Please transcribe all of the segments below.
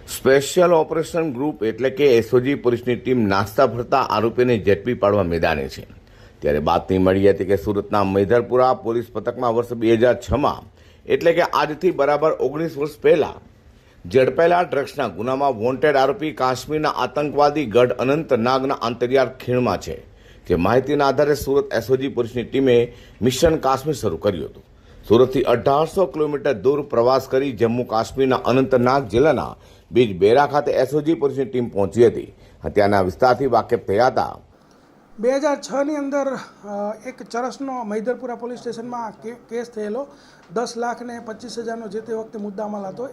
Special operation group એટલે કે SOG પોલીસની ટીમ નાસ્તા ફરતા આરોપીને ઝડપી પાડવા મેદાને છે। ત્યારે બાતમી મળી હતી કે સુરતના મૈધરપુરા પોલીસ પથકમાં વર્ષ 2006માં એટલે કે આજથી બરાબર 19 વર્ષ પહેલાં ઝડપાયેલા ડ્રગ્સના ગુનામાં વોન્ટેડ આરોપી કાશ્મીરના આતંકવાદી ગઢ અનંતનાગના અંતરિયાળ ખીણમાં છે। જે માહિતીના આધારે સુરત એસઓજી પોલીસની ટીમે મિશન કાશ્મીર શરૂ કર્યું હતું। સુરતથી 1800 કિલોમીટર દૂર પ્રવાસ કરી જમ્મુ કાશ્મીરના અનંતનાગ જિલ્લાના બીજબેરા ખાતે એસઓજી પોલીસની ટીમ પહોંચી હતી। હત્યાના વિસ્તારથી વાકેફ થયા હતા। 2006ની અંદર એક ચરસનો મૈધરપુરા પોલીસ સ્ટેશનમાં કેસ થયેલો 10 લાખ ને 25,000નો જે તે વખતે મુદ્દામાલ હતો।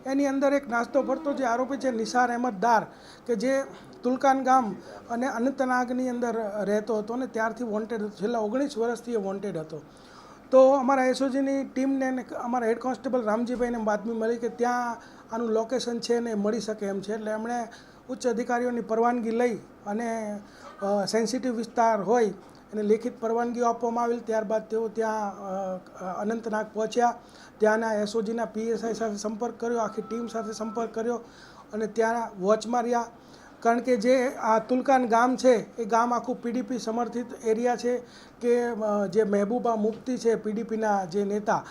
એની અંદર એક નાસ્તો ફરતો જે આરોપી છે નિસાર અહેમદ દાર કે જે તુલકાન ગામ અને અનંતનાગની અંદર રહેતો હતો અને ત્યારથી વોન્ટેડ છેલ્લા 19 વર્ષથી એ વોન્ટેડ હતો। તો અમારા એસઓજીની ટીમને અમારા હેડ કોન્સ્ટેબલ રામજીભાઈને બાતમી મળી કે ત્યાં આનું લોકેશન છે ને મળી શકે એમ છે। એટલે એમણે ઉચ્ચ અધિકારીઓની પરવાનગી લઈ અને સેન્સિટિવ વિસ્તાર હોય અને લેખિત પરવાનગીઓ આપવામાં આવેલ। ત્યારબાદ તેઓ ત્યાં અનંતનાગ પહોંચ્યા। ત્યાંના એસઓજીના પીએસઆઈ સાથે સંપર્ક કર્યો, આખી ટીમ સાથે સંપર્ક કર્યો અને ત્યાં વોચમાં રહ્યા। કારણ કે જે આ તુલકાન ગામ છે એ ગામ આખું પીડીપી સમર્થિત એરિયા છે કે જે મહેબૂબા મુફ્તી છે પીડીપીના જે નેતા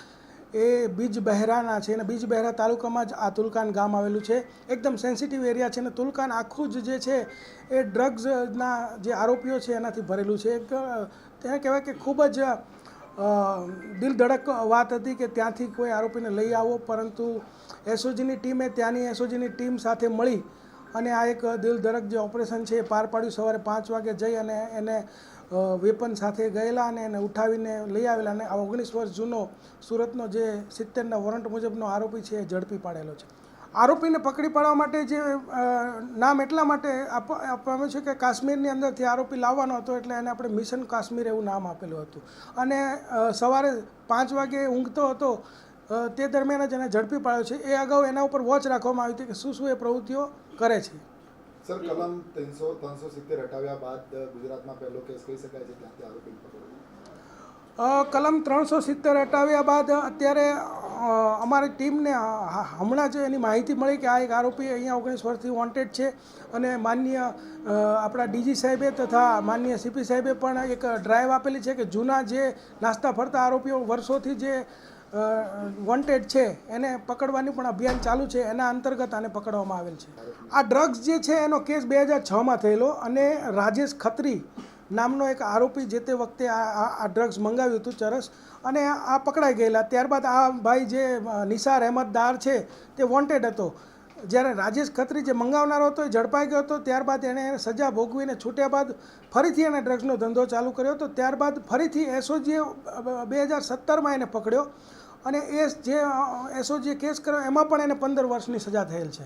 એ બીજબહેરાના છે અને બીજબહેરા તાલુકામાં જ આ તુલકાન ગામ આવેલું છે। એકદમ સેન્સિટિવ એરિયા છે અને તુલકાન આખું જ જે છે એ ડ્રગ્સના જે આરોપીઓ છે એનાથી ભરેલું છે। એક તેને કહેવાય કે ખૂબ જ દિલધડક વાત હતી કે ત્યાંથી કોઈ આરોપીને લઈ આવો, પરંતુ એસઓજીની ટીમે ત્યાંની એસઓજીની ટીમ સાથે મળી અને આ એક દિલધડક જે ઓપરેશન છે એ પાર પાડ્યું। સવારે 5 વાગે જઈ અને એને વેપન સાથે ગયેલા અને એને ઉઠાવીને લઈ આવેલા અને આ 19 વર્ષ જૂનો સુરતનો જે 70ના વોરંટ મુજબનો આરોપી છે એ ઝડપી પાડેલો છે। આરોપીને પકડી પાડવા માટે જે નામ એટલા માટે આપવામાં છે કે કાશ્મીરની અંદરથી આરોપી લાવવાનો હતો એટલે એને આપણે મિશન કાશ્મીર એવું નામ આપેલું હતું અને સવારે 5 વાગે ઊંઘતો હતો તે દરમિયાન જ એને ઝડપી પાડ્યો છે। એ અગાઉ એના ઉપર વોચ રાખવામાં આવી હતી કે શું એ પ્રવૃત્તિઓ કરે છે। સર, કલમ 370 હટાવ્યા બાદ ગુજરાતમાં પહેલો કેસ કહી શકાય છે ત્યાંથી આરોપી પકડ્યો। કલમ 370 હટાવ્યા બાદ અત્યારે અમારી ટીમને હમણાં જ એની માહિતી મળી કે આ એક આરોપી અહીંયા 19 વર્ષથી વોન્ટેડ છે અને માનનીય આપણા ડીજી સાહેબે તથા માનનીય સીપી સાહેબે પણ એક ડ્રાઈવ આપેલી છે કે જૂના જે નાસ્તા ફરતા આરોપીઓ વર્ષોથી જે વોન્ટેડ છે એને પકડવાની પણ અભિયાન ચાલુ છે। એના અંતર્ગત આને પકડવામાં આવેલ છે। આ ડ્રગ્સ જે છે એનો કેસ 2006માં થયેલો અને રાજેશ ખત્રી નામનો એક આરોપી જે તે વખતે આ ડ્રગ્સ મંગાવ્યું હતું ચરસ અને આ પકડાઈ ગયેલા। ત્યારબાદ આ ભાઈ જે નિસાર અહેમદ દાર છે તે વોન્ટેડ હતો। જ્યારે રાજેશ ખત્રી જે મંગાવનારો હતો એ ઝડપાઈ ગયો હતો। ત્યારબાદ એણે સજા ભોગવીને છૂટ્યા બાદ ફરીથી એણે ડ્રગ્સનો ધંધો ચાલુ કર્યો હતો। ત્યારબાદ ફરીથી એસઓજીએ 2017માં એને પકડ્યો અને એ જે એસઓજીએ કેસ કર્યો એમાં પણ એને 15 વર્ષની સજા થયેલ છે।